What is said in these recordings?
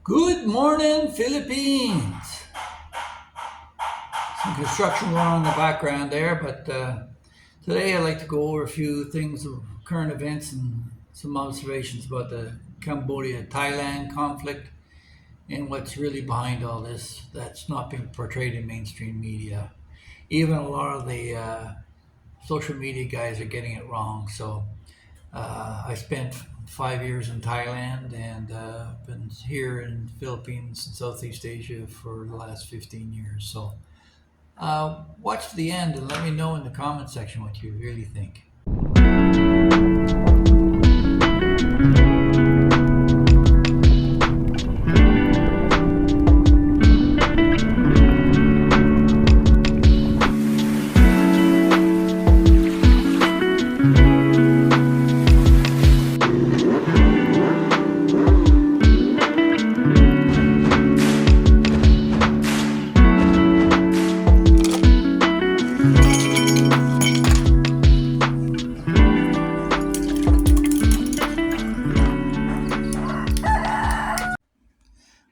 Good morning, Philippines. Some construction going on in the background there, but today I'd like to go over a few things of current events and some observations about the Cambodia-Thailand conflict and what's really behind all this that's not being portrayed in mainstream media. Even a lot of the social media guys are getting it wrong. So I spent 5 years in Thailand and been here in the Philippines and Southeast Asia for the last 15 years. So watch to the end and let me know in the comment section what you really think.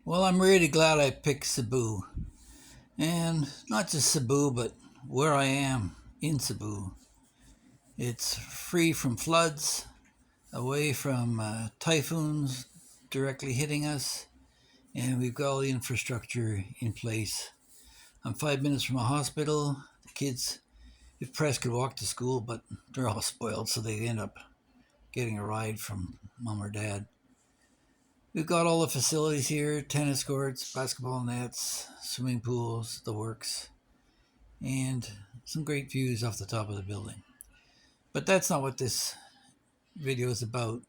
Well, I'm really glad I picked Cebu. And not just Cebu, but where I am in Cebu. It's free from floods, away from typhoons directly hitting us, and we've got all the infrastructure in place. I'm 5 minutes from a hospital. The kids, if pressed, could walk to school, but they're all spoiled, so they end up getting a ride from mom or dad. We've got all the facilities here: tennis courts, basketball nets, swimming pools, the works, and some great views off the top of the building. But that's not what this video is about.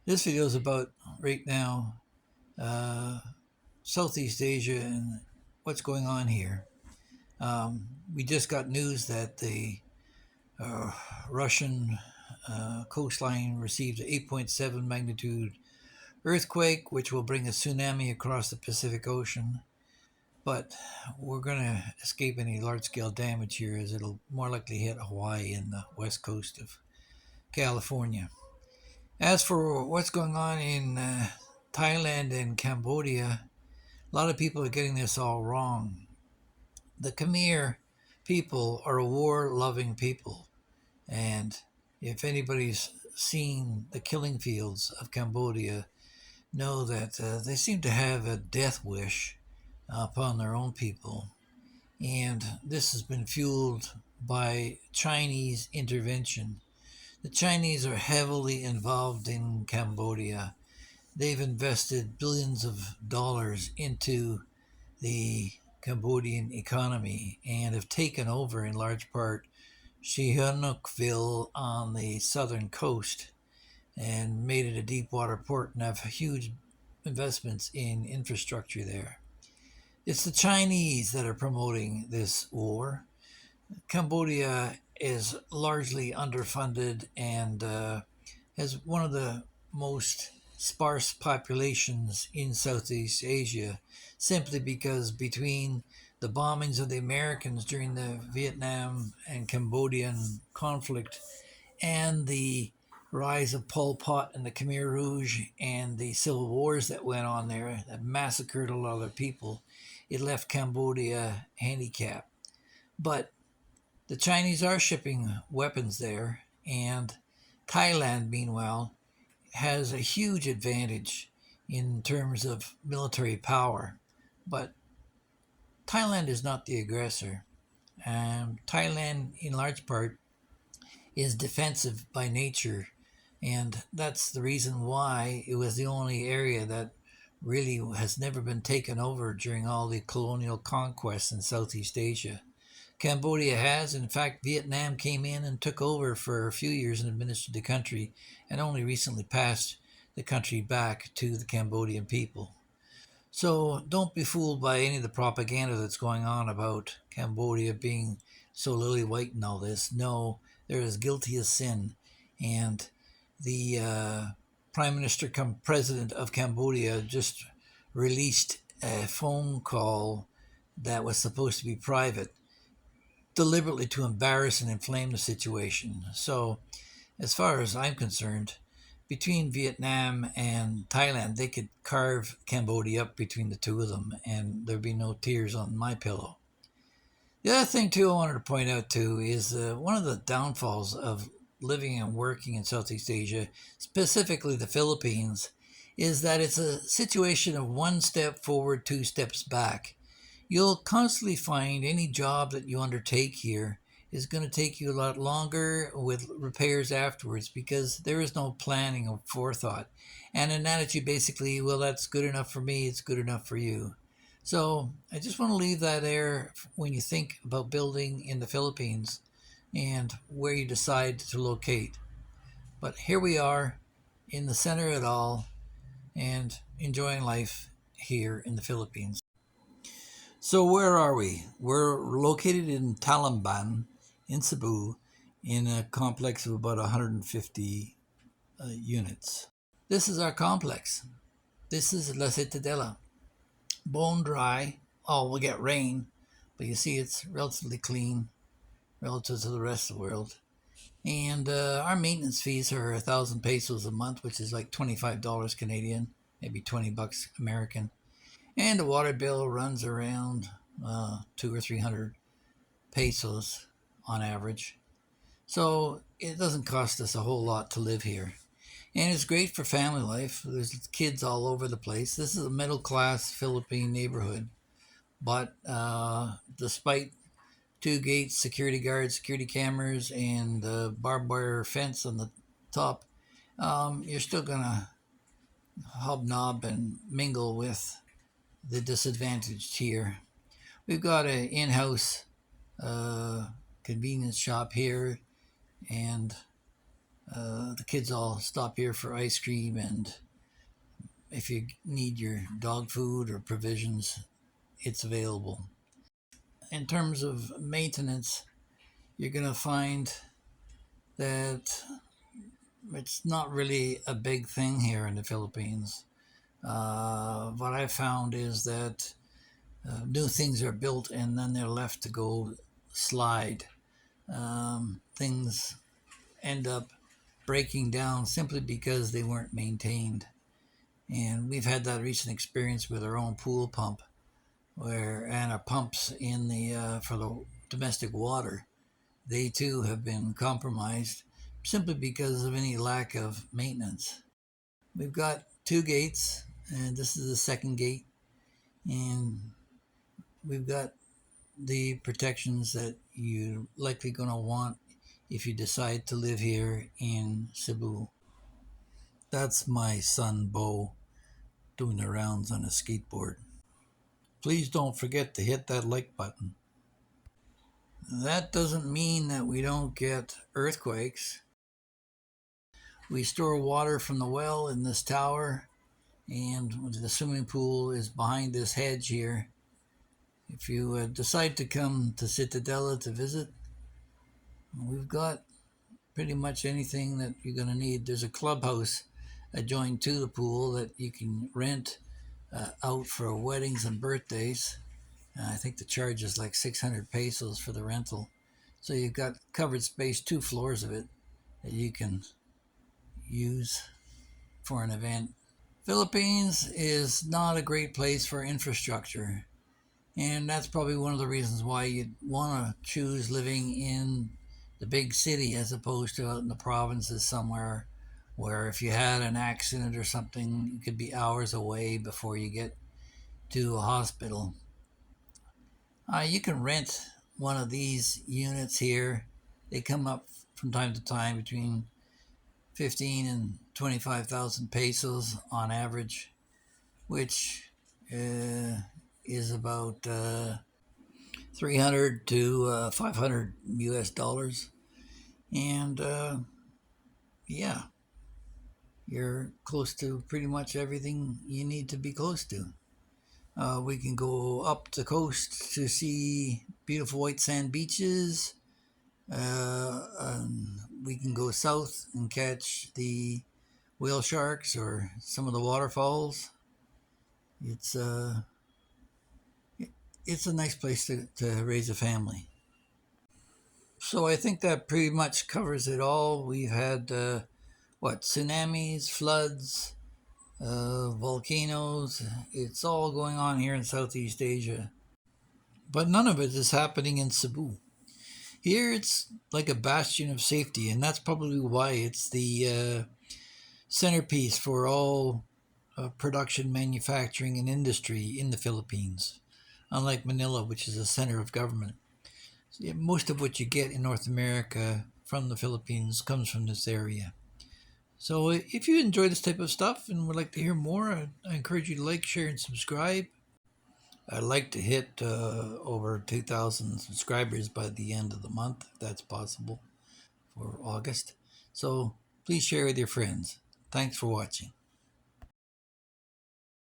This video is about right now uh, Southeast Asia and what's going on here. We just got news that the uh, Russian coastline received an 8.7 magnitude earthquake, which will bring a tsunami across the Pacific Ocean. But we're going to escape any large scale damage here, as it'll more likely hit Hawaii and the west coast of California. As for what's going on in Thailand and Cambodia, a lot of people are getting this all wrong. The Khmer people are a war loving people. And if anybody's seen the killing fields of Cambodia, know that they seem to have a death wish upon their own people. And this has been fueled by Chinese intervention. The Chinese are heavily involved in Cambodia. They've invested billions of dollars into the Cambodian economy and have taken over in large part Sihanoukville on the southern coast and made it a deep water port and have huge investments in infrastructure there. It's the Chinese that are promoting this war. Cambodia is largely underfunded and has one of the most sparse populations in Southeast Asia, simply because between the bombings of the Americans during the Vietnam and Cambodian conflict and the rise of Pol Pot and the Khmer Rouge and the civil wars that went on there that massacred a lot of people, it left Cambodia handicapped. But the Chinese are shipping weapons there, and Thailand, meanwhile, has a huge advantage in terms of military power. But Thailand is not the aggressor. Thailand, in large part, is defensive by nature, and that's the reason why it was the only area that really has never been taken over during all the colonial conquests in Southeast Asia. Cambodia has. In fact, Vietnam came in and took over for a few years and administered the country, and only recently passed the country back to the Cambodian people. So don't be fooled by any of the propaganda that's going on about Cambodia being so lily white and all this. No, they're as guilty as sin. And the Prime Minister come President of Cambodia just released a phone call that was supposed to be private, deliberately to embarrass and inflame the situation. So, as far as I'm concerned, between Vietnam and Thailand, they could carve Cambodia up between the two of them, and there'd be no tears on my pillow. The other thing, too, I wanted to point out, too, is one of the downfalls of living and working in Southeast Asia, specifically the Philippines, is that it's a situation of one step forward, two steps back. You'll constantly find any job that you undertake here is going to take you a lot longer with repairs afterwards because there is no planning or forethought. And an attitude basically, well, that's good enough for me, it's good enough for you. So I just want to leave that there when you think about building in the Philippines and where you decide to locate. But here we are in the center of it all and enjoying life here in the Philippines. So where are we? We're located in Talamban in Cebu in a complex of about 150 units. This is our complex. This is La Cittadella. Bone dry. Oh, we'll get rain, but you see it's relatively clean relative to the rest of the world. And our maintenance fees are 1,000 pesos a month, which is like $25 Canadian, maybe 20 bucks American. And the water bill runs around 200 or 300 pesos on average. So it doesn't cost us a whole lot to live here. And it's great for family life. There's kids all over the place. This is a middle class Philippine neighborhood. But despite two gates, security guards, security cameras, and the barbed wire fence on the top, you're still going to hobnob and mingle with the disadvantaged here. We've got an in-house convenience shop here, and the kids all stop here for ice cream, and if you need your dog food or provisions, it's available. In terms of maintenance, you're going to find that it's not really a big thing here in the Philippines. What I found is that new things are built and then they're left to go slide. Things end up breaking down simply because they weren't maintained. And we've had that recent experience with our own pool pump, and our pumps in the for the domestic water, they too have been compromised simply because of any lack of maintenance. We've got two gates, and this is the second gate, and we've got the protections that you're likely going to want if you decide to live here in Cebu. That's my son Bo doing the rounds on a skateboard. Please don't forget to hit that like button. That doesn't mean that we don't get earthquakes. We store water from the well in this tower, and the swimming pool is behind this hedge here. If you decide to come to Cittadella to visit, we've got pretty much anything that you're going to need. There's a clubhouse adjoined to the pool that you can rent out for weddings and birthdays. I think the charge is like 600 pesos for the rental. So you've got covered space, 2 floors of it, that you can use for an event. Philippines is not a great place for infrastructure. And that's probably one of the reasons why you'd want to choose living in the big city as opposed to out in the provinces somewhere where if you had an accident or something, you could be hours away before you get to a hospital. You can rent one of these units here. They come up from time to time between 15 and 25,000 pesos on average, which is about 300 to 500 US dollars. And yeah, you're close to pretty much everything you need to be close to. We can go up the coast to see beautiful white sand beaches. And we can go south and catch the whale sharks or some of the waterfalls. It's a nice place to raise a family. So I think that pretty much covers it all. We've had tsunamis, floods, volcanoes. It's all going on here in Southeast Asia. But none of it is happening in Cebu. Here it's like a bastion of safety, and that's probably why it's the centerpiece for all production, manufacturing, and industry in the Philippines, unlike Manila, which is a center of government. So, yeah, most of what you get in North America from the Philippines comes from this area. So if you enjoy this type of stuff and would like to hear more, I encourage you to like, share, and subscribe. I'd like to hit over 2,000 subscribers by the end of the month, if that's possible, for August. So please share with your friends. Thanks for watching.